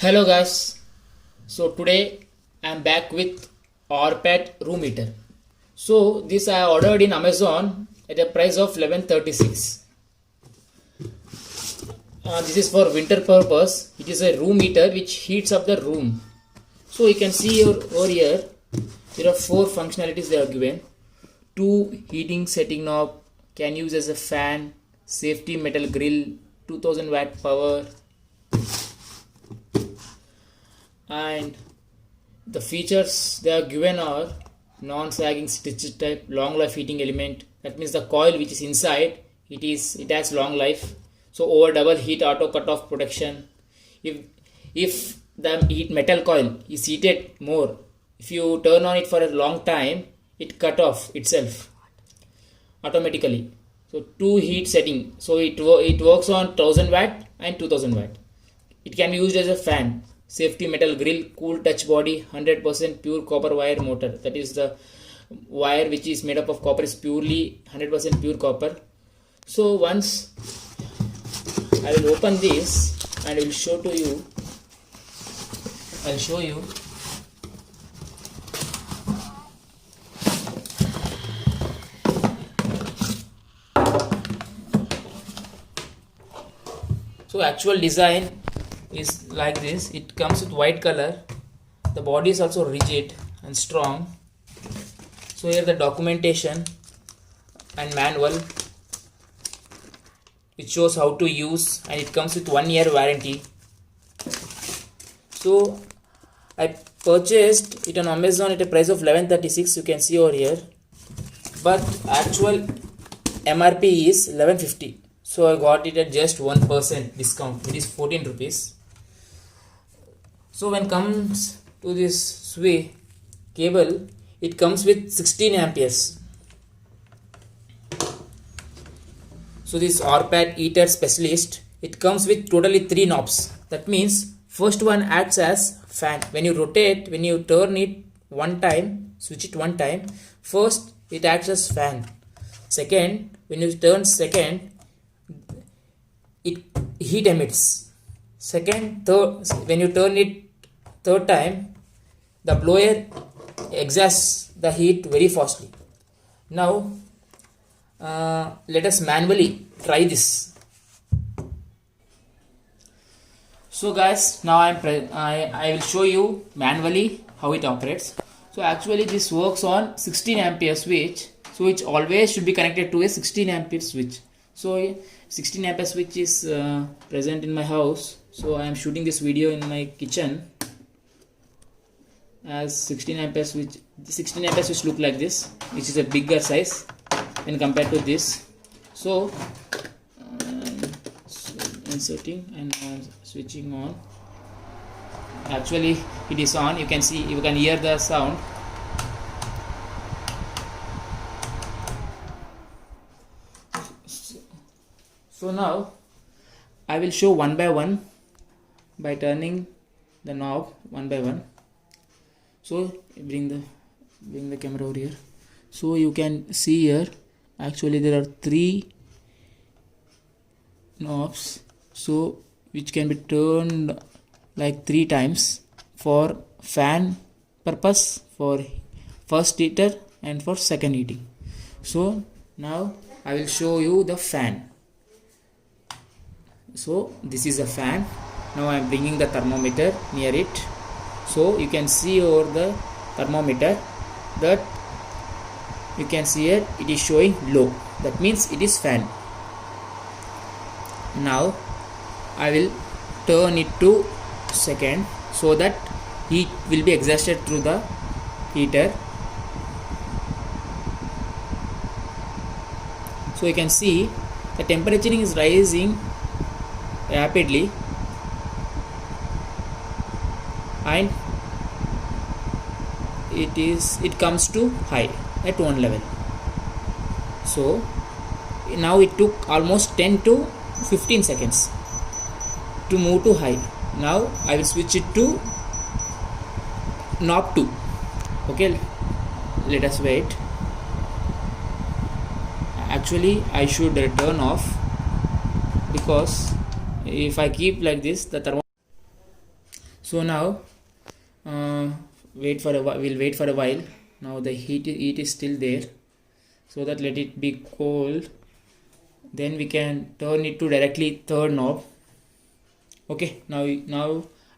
Hello guys, so today I am back with Orpat room heater. So this I ordered in Amazon at a price of 1136. This is for winter purpose. It is a room heater which heats up the room. So you can see over here there are 4 functionalities they are given. 2 heating setting knob, can use as a fan, safety metal grill, 2000 watt power, and the features they are given are non-sagging stitch type, long life heating element. That means the coil which is inside it has long life. So over double heat auto cut off protection. If the metal coil is heated more, if you turn on it for a long time, it cut off itself automatically. So 2 heat setting, so it works on 1000 watt and 2000 watt. It can be used as a fan, safety metal grill, cool touch body, 100% pure copper wire motor. That is the wire which is made up of copper is purely 100% pure copper. So once I will open this and I will show to you. I'll show you. So actual design is like this. It comes with white color. The body is also rigid and strong. So here the documentation and manual which shows how to use, and it comes with 1 year warranty. So I purchased it on Amazon at a price of 1136. You can see over here, but actual MRP is 1150. So I got it at just 1% discount. It is 14 rupees. So when comes to this sway cable, it comes with 16 amperes. So this Orpat heater specialist, it comes with totally 3 knobs. That means first one acts as fan. When you rotate, when you turn it one time, switch it one time, first it acts as fan. Second, when you turn second, it heat emits. Second, third, when you turn it third time, the blower exhausts the heat very fastly. Now let us manually try this. So guys, now I will show you manually how it operates. So actually this works on 16 ampere switch. So it always should be connected to a 16 ampere switch. So 16 ampere switch is present in my house. So I am shooting this video in my kitchen as 16 ampere switch. The 16 ampere switch look like this, which is a bigger size when compared to this. So inserting and switching on. Actually it is on. You can see, you can hear the sound. So now I will show one by one by turning the knob one by one. So bring the camera over here. So you can see here, actually there are 3 knobs, so which can be turned like 3 times for fan purpose, for first heater and for second heating. So now I will show you the fan. So this is a fan. Now I am bringing the thermometer near it. So you can see over the thermometer that you can see here it is showing low. That means it is fan. Now I will turn it to second so that heat will be exhausted through the heater. So you can see the temperature is rising rapidly and it comes to high at one level. So now it took almost 10 to 15 seconds to move to high. Now I will switch it to knob 2. Okay, let us wait. Actually I should turn off, because if I keep like this, the thermometer So now we'll wait for a while. Now the heat is still there, so that let it be cold, then we can turn it to directly third knob. Okay, now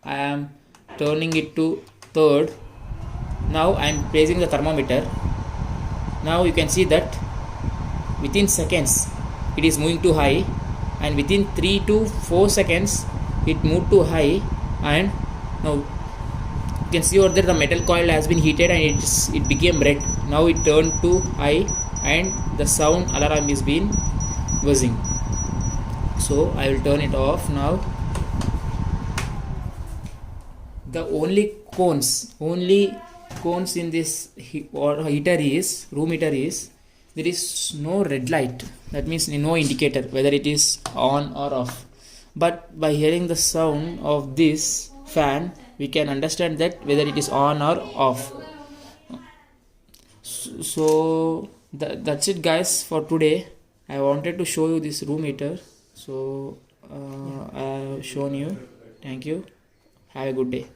I am turning it to third. Now I am placing the thermometer. Now you can see that within seconds it is moving to high, and within 3 to 4 seconds it moved to high, and now you can see over there the metal coil has been heated and it became red. Now it turned to high and the sound alarm is been buzzing. So I will turn it off now. The only cones in this room heater is there is no red light. That means no indicator whether it is on or off. But by hearing the sound of this fan, we can understand that whether it is on or off. So that's it, guys, for today. I wanted to show you this room heater, so I have shown you. Thank you. Have a good day.